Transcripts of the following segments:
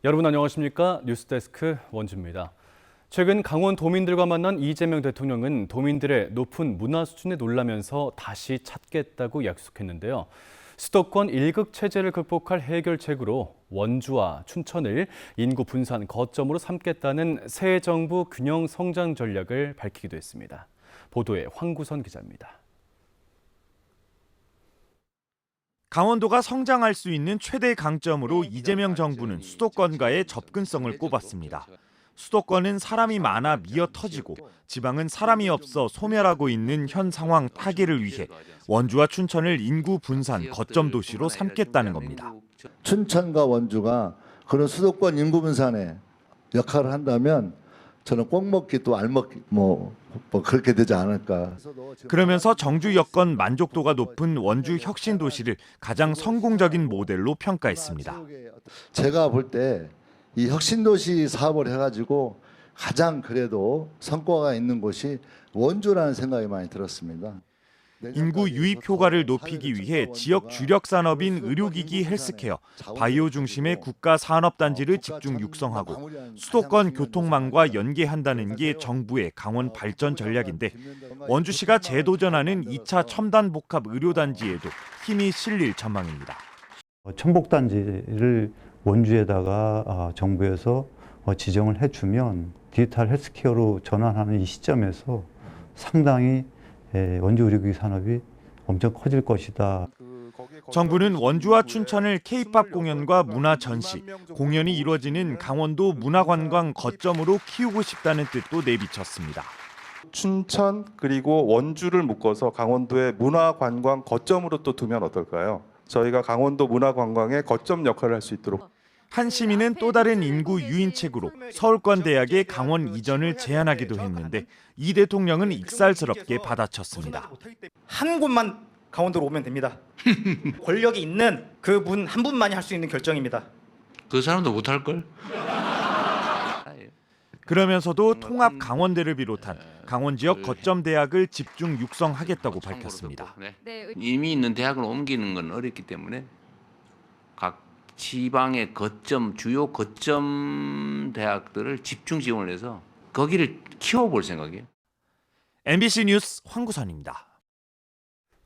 여러분 안녕하십니까? 뉴스데스크 원주입니다. 최근 강원 도민들과 만난 이재명 대통령은 도민들의 높은 문화 수준에 놀라면서 다시 찾겠다고 약속했는데요. 수도권 일극 체제를 극복할 해결책으로 원주와 춘천을 인구 분산 거점으로 삼겠다는 새 정부 균형 성장 전략을 밝히기도 했습니다. 보도에 황구선 기자입니다. 강원도가 성장할 수 있는 최대 강점으로 이재명 정부는 수도권과의 접근성을 꼽았습니다. 수도권은 사람이 많아 미어 터지고 지방은 사람이 없어 소멸하고 있는 현 상황 타개를 위해 원주와 춘천을 인구 분산 거점 도시로 삼겠다는 겁니다. 춘천과 원주가 그런 수도권 인구 분산에 역할을 한다면 저는 꼭 먹기 또 알먹기 뭐 그렇게 되지 않을까. 그러면서 정주 여건 만족도가 높은 원주 혁신 도시를 가장 성공적인 모델로 평가했습니다. 제가 볼 때 이 혁신 도시 사업을 해가지고 가장 그래도 성과가 있는 곳이 원주라는 생각이 많이 들었습니다. 인구 유입 효과를 높이기 위해 지역 주력 산업인 의료기기 헬스케어, 바이오 중심의 국가 산업단지를 집중 육성하고 수도권 교통망과 연계한다는 게 정부의 강원 발전 전략인데 원주시가 재도전하는 2차 첨단 복합 의료단지에도 힘이 실릴 전망입니다. 첨복단지를 원주에다가 정부에서 지정을 해주면 디지털 헬스케어로 전환하는 이 시점에서 상당히 원주 의료기기 산업이 엄청 커질 것이다. 정부는 원주와 춘천을 K-팝 공연과 문화 전시, 공연이 이루어지는 강원도 문화관광 거점으로 키우고 싶다는 뜻도 내비쳤습니다. 춘천 그리고 원주를 묶어서 강원도의 문화관광 거점으로 또 두면 어떨까요? 저희가 강원도 문화관광의 거점 역할을 할 수 있도록. 한 시민은 또 다른 인구 유인책으로 서울권 대학의 강원 이전을 제안하기도 했는데 이 대통령은 익살스럽게 받아쳤습니다. 한 곳만 강원도로 오면 됩니다. 권력이 있는 그 분 한 분만이 할 수 있는 결정입니다. 그 사람도 못할 걸? 그러면서도 통합 강원대를 비롯한 강원 지역 거점 대학을 집중 육성하겠다고 밝혔습니다. 이미 있는 대학을 옮기는 건 어렵기 때문에 각 지방의 거점, 주요 거점 대학들을 집중 지원을 해서 거기를 키워볼 생각이에요. MBC 뉴스 황구선입니다.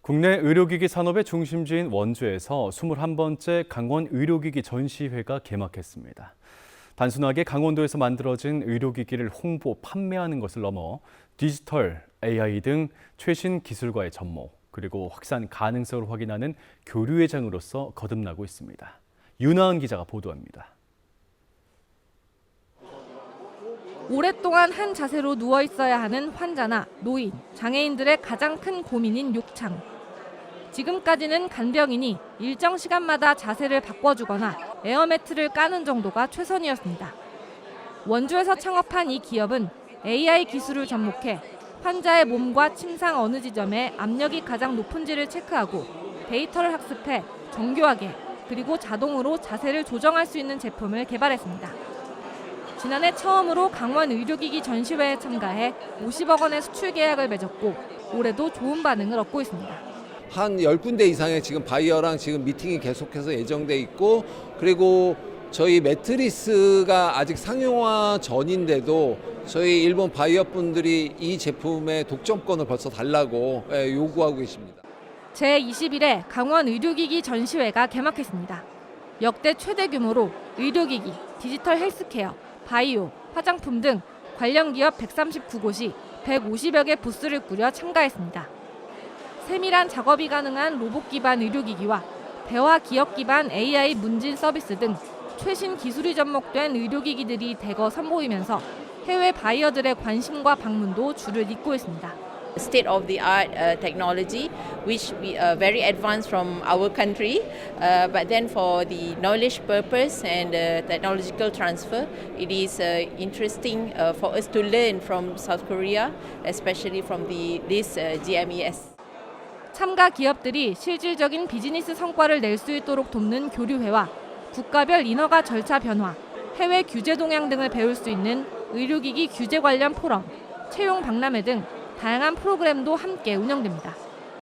국내 의료기기 산업의 중심지인 원주에서 21번째 강원 의료기기 전시회가 개막했습니다. 단순하게 강원도에서 만들어진 의료기기를 홍보, 판매하는 것을 넘어 디지털, AI 등 최신 기술과의 접목, 그리고 확산 가능성을 확인하는 교류의 장으로서 거듭나고 있습니다. 윤하은 기자가 보도합니다. 오랫동안 한 자세로 누워 있어야 하는 환자나 노인, 장애인들의 가장 큰 고민인 욕창. 지금까지는 간병인이 일정 시간마다 자세를 바꿔주거나 에어매트를 까는 정도가 최선이었습니다. 원주에서 창업한 이 기업은 AI 기술을 접목해 환자의 몸과 침상 어느 지점에 압력이 가장 높은지를 체크하고 데이터를 학습해 정교하게 그리고 자동으로 자세를 조정할 수 있는 제품을 개발했습니다. 지난해 처음으로 강원 의료기기 전시회에 참가해 50억 원의 수출 계약을 맺었고 올해도 좋은 반응을 얻고 있습니다. 한 10군데 이상의 지금 바이어랑 지금 미팅이 계속해서 예정돼 있고 그리고 저희 매트리스가 아직 상용화 전인데도 저희 일본 바이어 분들이 이 제품의 독점권을 벌써 달라고 요구하고 계십니다. 제21회 강원 의료기기 전시회가 개막했습니다. 역대 최대 규모로 의료기기, 디지털 헬스케어, 바이오, 화장품 등 관련 기업 139곳이 150여 개 부스를 꾸려 참가했습니다. 세밀한 작업이 가능한 로봇 기반 의료기기와 대화 기업 기반 AI 문진 서비스 등 최신 기술이 접목된 의료기기들이 대거 선보이면서 해외 바이어들의 관심과 방문도 줄을 잇고 있습니다. State-of-the-art technology, which we are very advanced from our country, but then for the knowledge purpose and technological transfer, it is interesting for us to learn from South Korea, especially from this GMES. 참가 기업들이 실질적인 비즈니스 성과를 낼 수 있도록 돕는 교류회와 국가별 인허가 절차 변화, 해외 규제 동향 등을 배울 수 있는 의료기기 규제 관련 포럼, 채용 박람회 등 다양한 프로그램도 함께 운영됩니다.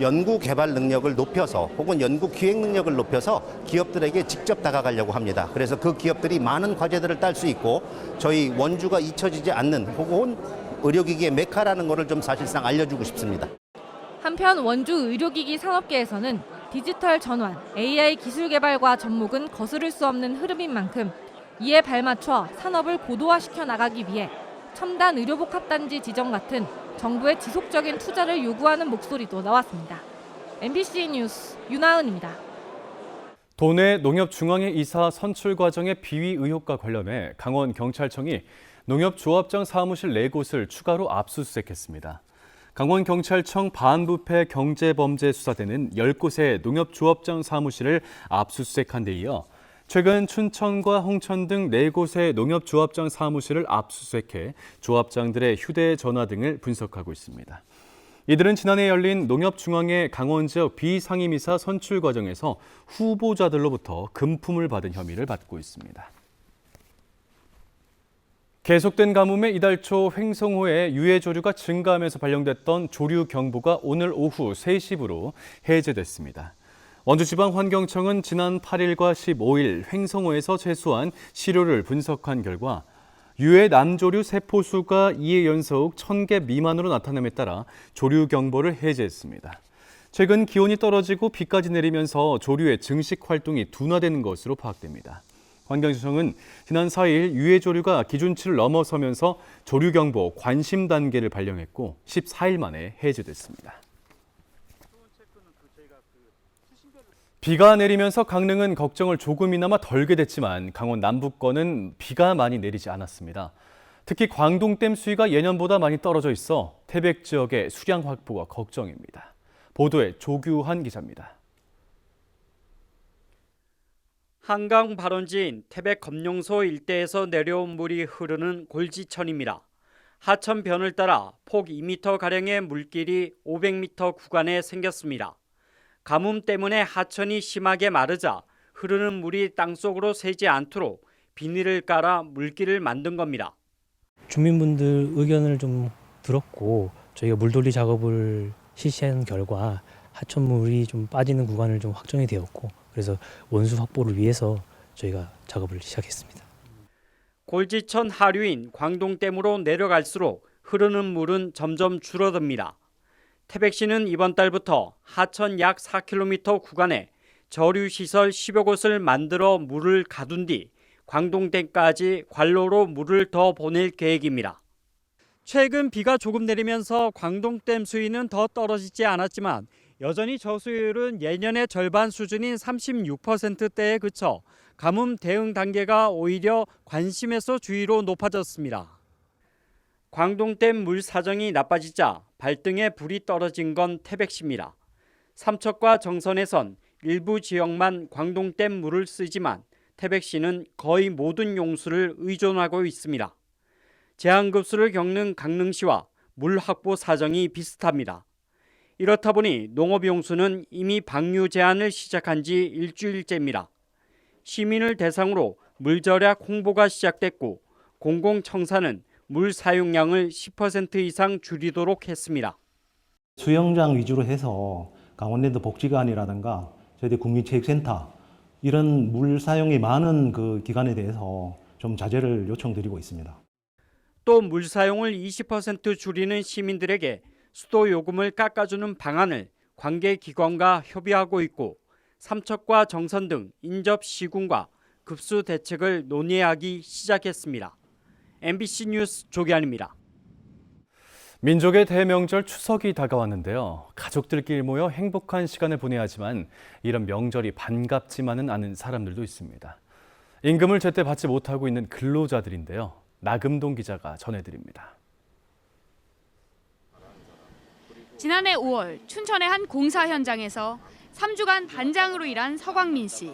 연구 개발 능력을 높여서 혹은 연구 기획 능력을 높여서 기업들에게 직접 다가가려고 합니다. 그래서 그 기업들이 많은 과제들을 딸 수 있고 저희 원주가 잊혀지지 않는 혹은 의료기기의 메카라는 것을 좀 사실상 알려주고 싶습니다. 한편 원주 의료기기 산업계에서는 디지털 전환, AI 기술 개발과 접목은 거스를 수 없는 흐름인 만큼 이에 발맞춰 산업을 고도화시켜 나가기 위해 첨단 의료복합단지 지정 같은 정부의 지속적인 투자를 요구하는 목소리도 나왔습니다. MBC 뉴스 윤하은입니다. 도내 농협중앙회 이사 선출 과정의 비위 의혹과 관련해 강원경찰청이 농협조합장 사무실 4곳을 추가로 압수수색했습니다. 강원경찰청 반부패 경제범죄수사대는 10곳의 농협조합장 사무실을 압수수색한 데 이어 최근 춘천과 홍천 등 4곳의 농협조합장 사무실을 압수수색해 조합장들의 휴대전화 등을 분석하고 있습니다. 이들은 지난해 열린 농협중앙회 강원 지역 비상임이사 선출 과정에서 후보자들로부터 금품을 받은 혐의를 받고 있습니다. 계속된 가뭄에 이달 초 횡성호에 유해 조류가 증가하면서 발령됐던 조류 경보가 오늘 오후 3시부로 해제됐습니다. 원주지방환경청은 지난 8일과 15일 횡성호에서 채수한 시료를 분석한 결과 유해 남조류 세포수가 2회 연속 1000개 미만으로 나타남에 따라 조류 경보를 해제했습니다. 최근 기온이 떨어지고 비까지 내리면서 조류의 증식 활동이 둔화되는 것으로 파악됩니다. 환경청은 지난 4일 유해 조류가 기준치를 넘어서면서 조류 경보 관심 단계를 발령했고 14일 만에 해제됐습니다. 비가 내리면서 강릉은 걱정을 조금이나마 덜게 됐지만 강원 남부권은 비가 많이 내리지 않았습니다. 특히 광동댐 수위가 예년보다 많이 떨어져 있어 태백 지역의 수량 확보가 걱정입니다. 보도에 조규환 기자입니다. 한강 발원지인 태백 검룡소 일대에서 내려온 물이 흐르는 골지천입니다. 하천변을 따라 폭 2m가량의 물길이 500m 구간에 생겼습니다. 가뭄 때문에 하천이 심하게 마르자 흐르는 물이 땅속으로 새지 않도록 비닐을 깔아 물길을 만든 겁니다. 주민분들 의견을 좀 들었고 저희가 물돌리 작업을 실시한 결과 하천물이 좀 빠지는 구간을 좀 확정이 되었고 그래서 원수 확보를 위해서 저희가 작업을 시작했습니다. 골지천 하류인 광동댐으로 내려갈수록 흐르는 물은 점점 줄어듭니다. 태백시는 이번 달부터 하천 약 4km 구간에 저류시설 10여 곳을 만들어 물을 가둔 뒤 광동댐까지 관로로 물을 더 보낼 계획입니다. 최근 비가 조금 내리면서 광동댐 수위는 더 떨어지지 않았지만 여전히 저수율은 예년의 절반 수준인 36%대에 그쳐 가뭄 대응 단계가 오히려 관심에서 주의로 높아졌습니다. 광동댐 물 사정이 나빠지자 발등에 불이 떨어진 건 태백시입니다. 삼척과 정선에선 일부 지역만 광동댐 물을 쓰지만 태백시는 거의 모든 용수를 의존하고 있습니다. 제한급수를 겪는 강릉시와 물 확보 사정이 비슷합니다. 이렇다 보니 농업용수는 이미 방류 제한을 시작한 지 일주일째입니다. 시민을 대상으로 물절약 홍보가 시작됐고 공공청사는 물 사용량을 10% 이상 줄이도록 했습니다. 수영장 위주로 해서 강원랜드 복지관이라든가 저희들 국민체육센터 이런 물 사용이 많은 그 기관에 대해서 좀 자제를 요청드리고 있습니다. 또 물 사용을 20% 줄이는 시민들에게 수도 요금을 깎아주는 방안을 관계기관과 협의하고 있고 삼척과 정선 등 인접 시군과 급수 대책을 논의하기 시작했습니다. MBC 뉴스 조기환입니다. 민족의 대명절 추석이 다가왔는데요. 가족들끼리 모여 행복한 시간을 보내야 하지만 이런 명절이 반갑지만은 않은 사람들도 있습니다. 임금을 제때 받지 못하고 있는 근로자들인데요. 나금동 기자가 전해드립니다. 지난해 5월 춘천의 한 공사 현장에서 3주간 반장으로 일한 서광민 씨.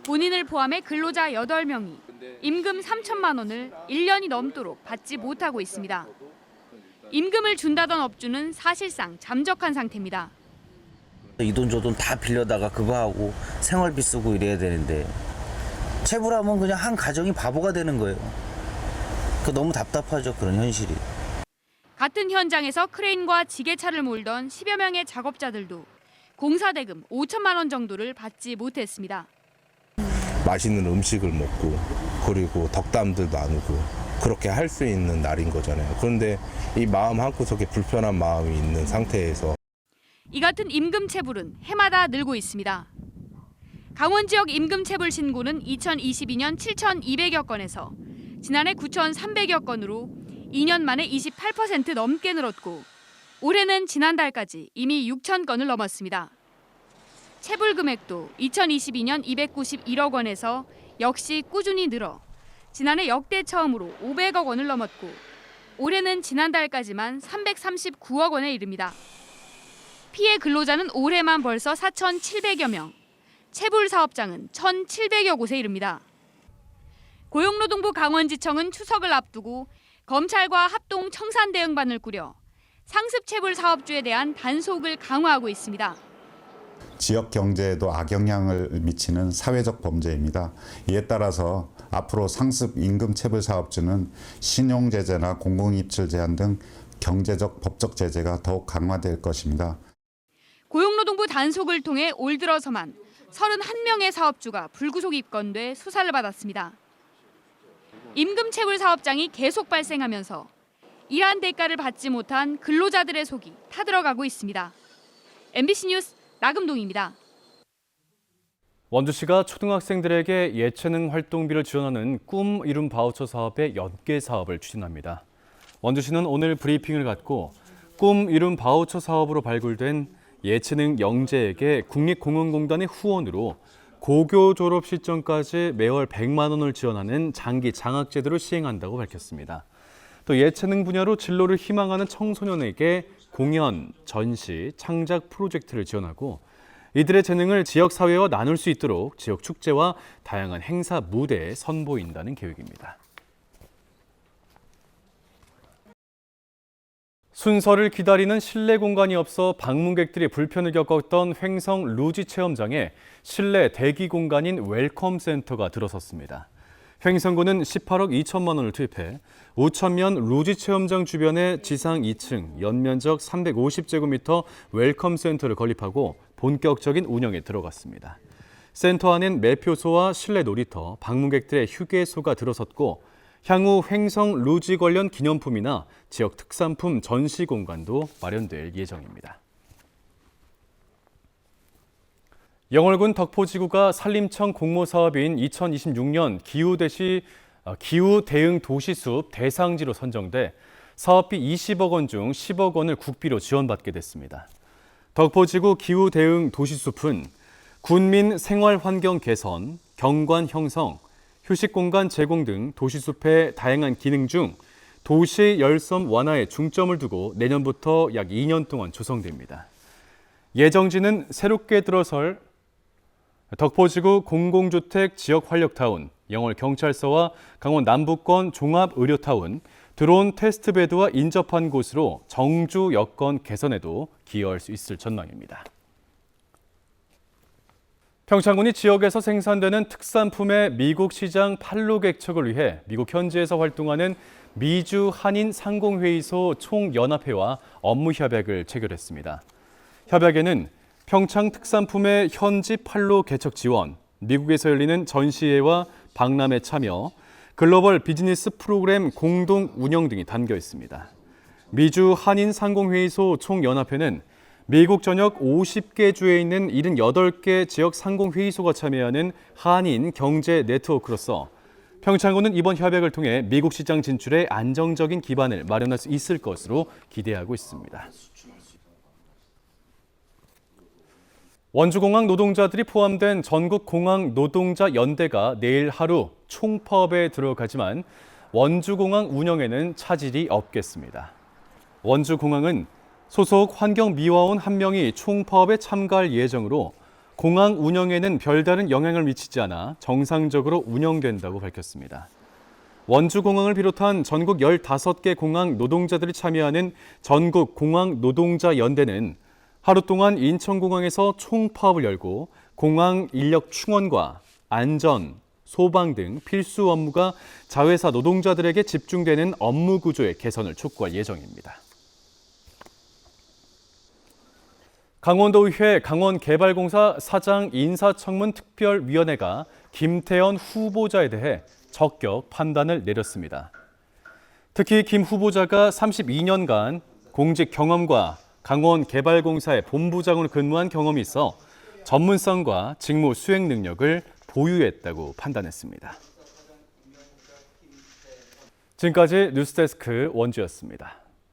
본인을 포함해 근로자 8명이 임금 3천만 원을 1년이 넘도록 받지 못하고 있습니다. 임금을 준다던 업주는 사실상 잠적한 상태입니다. 이 돈 저 돈 다 빌려다가 그거 하고 생활비 쓰고 이래야 되는데 체불하면 그냥 한 가정이 바보가 되는 거예요. 그 너무 답답하죠, 그런 현실이. 같은 현장에서 크레인과 지게차를 몰던 10여 명의 작업자들도 공사 대금 5천만 원 정도를 받지 못했습니다. 맛있는 음식을 먹고 그리고 덕담들 나누고 그렇게 할 수 있는 날인 거잖아요. 그런데 이 마음 한구석에 불편한 마음이 있는 상태에서 이 같은 임금 체불은 해마다 늘고 있습니다. 강원 지역 임금 체불 신고는 2022년 7,200여 건에서 지난해 9,300여 건으로 2년 만에 28% 넘게 늘었고 올해는 지난달까지 이미 6천 건을 넘었습니다. 체불 금액도 2022년 291억 원에서 역시 꾸준히 늘어 지난해 역대 처음으로 500억 원을 넘었고 올해는 지난달까지만 339억 원에 이릅니다. 피해 근로자는 올해만 벌써 4,700여 명, 체불 사업장은 1,700여 곳에 이릅니다. 고용노동부 강원지청은 추석을 앞두고 검찰과 합동 청산 대응반을 꾸려 상습 체불 사업주에 대한 단속을 강화하고 있습니다. 지역 경제에도 악영향을 미치는 사회적 범죄입니다. 이에 따라서 앞으로 상습 임금 체불 사업주는 신용 제재나 공공입출 제한 등 경제적 법적 제재가 더욱 강화될 것입니다. 고용노동부 단속을 통해 올 들어서만 31명의 사업주가 불구속 입건돼 수사를 받았습니다. 임금 체불 사업장이 계속 발생하면서 일한 대가를 받지 못한 근로자들의 속이 타들어가고 있습니다. MBC 뉴스 나금동입니다. 원주시가 초등학생들에게 예체능 활동비를 지원하는 꿈 이룬 바우처 사업의 연계 사업을 추진합니다. 원주시는 오늘 브리핑을 갖고 꿈 이룬 바우처 사업으로 발굴된 예체능 영재에게 국립공원공단의 후원으로 고교 졸업 시점까지 매월 100만 원을 지원하는 장기 장학 제도를 시행한다고 밝혔습니다. 또 예체능 분야로 진로를 희망하는 청소년에게 공연, 전시, 창작 프로젝트를 지원하고 이들의 재능을 지역사회와 나눌 수 있도록 지역 축제와 다양한 행사 무대에 선보인다는 계획입니다. 순서를 기다리는 실내 공간이 없어 방문객들이 불편을 겪었던 횡성 루지 체험장에 실내 대기 공간인 웰컴 센터가 들어섰습니다. 횡성구는 18억 2천만 원을 투입해 5천면 루지 체험장 주변에 지상 2층, 연면적 350제곱미터 웰컴 센터를 건립하고 본격적인 운영에 들어갔습니다. 센터 안엔 매표소와 실내 놀이터, 방문객들의 휴게소가 들어섰고 향후 횡성 루지 관련 기념품이나 지역 특산품 전시 공간도 마련될 예정입니다. 영월군 덕포지구가 산림청 공모사업인 2026년 기후 대응 도시숲 대상지로 선정돼 사업비 20억 원 중 10억 원을 국비로 지원받게 됐습니다. 덕포지구 기후 대응 도시숲은 군민 생활 환경 개선, 경관 형성, 휴식 공간 제공 등 도시숲의 다양한 기능 중 도시 열섬 완화에 중점을 두고 내년부터 약 2년 동안 조성됩니다. 예정지는 새롭게 들어설 덕포지구 공공주택 지역 활력타운, 영월경찰서와 강원 남부권 종합의료타운, 드론 테스트베드와 인접한 곳으로 정주 여건 개선에도 기여할 수 있을 전망입니다. 평창군이 지역에서 생산되는 특산품의 미국 시장 판로 개척을 위해 미국 현지에서 활동하는 미주 한인 상공회의소 총연합회와 업무 협약을 체결했습니다. 협약에는 평창 특산품의 현지 판로 개척 지원, 미국에서 열리는 전시회와 박람회 참여, 글로벌 비즈니스 프로그램 공동 운영 등이 담겨 있습니다. 미주 한인 상공회의소 총연합회는 미국 전역 50개 주에 있는 78개 지역 상공회의소가 참여하는 한인 경제 네트워크로서 평창군은 이번 협약을 통해 미국 시장 진출에 안정적인 기반을 마련할 수 있을 것으로 기대하고 있습니다. 원주공항 노동자들이 포함된 전국공항노동자연대가 내일 하루 총파업에 들어가지만 원주공항 운영에는 차질이 없겠습니다. 원주공항은 소속 환경미화원 1명이 총파업에 참가할 예정으로 공항 운영에는 별다른 영향을 미치지 않아 정상적으로 운영된다고 밝혔습니다. 원주공항을 비롯한 전국 15개 공항 노동자들이 참여하는 전국공항노동자연대는 하루 동안 인천공항에서 총파업을 열고 공항 인력 충원과 안전, 소방 등 필수 업무가 자회사 노동자들에게 집중되는 업무 구조의 개선을 촉구할 예정입니다. 강원도의회 강원개발공사 사장 인사청문 특별위원회가 김태현 후보자에 대해 적격 판단을 내렸습니다. 특히 김 후보자가 32년간 공직 경험과 강원개발공사의 본부장으로 근무한 경험이 있어 전문성과 직무 수행 능력을 보유했다고 판단했습니다. 지금까지 뉴스데스크 원주였습니다.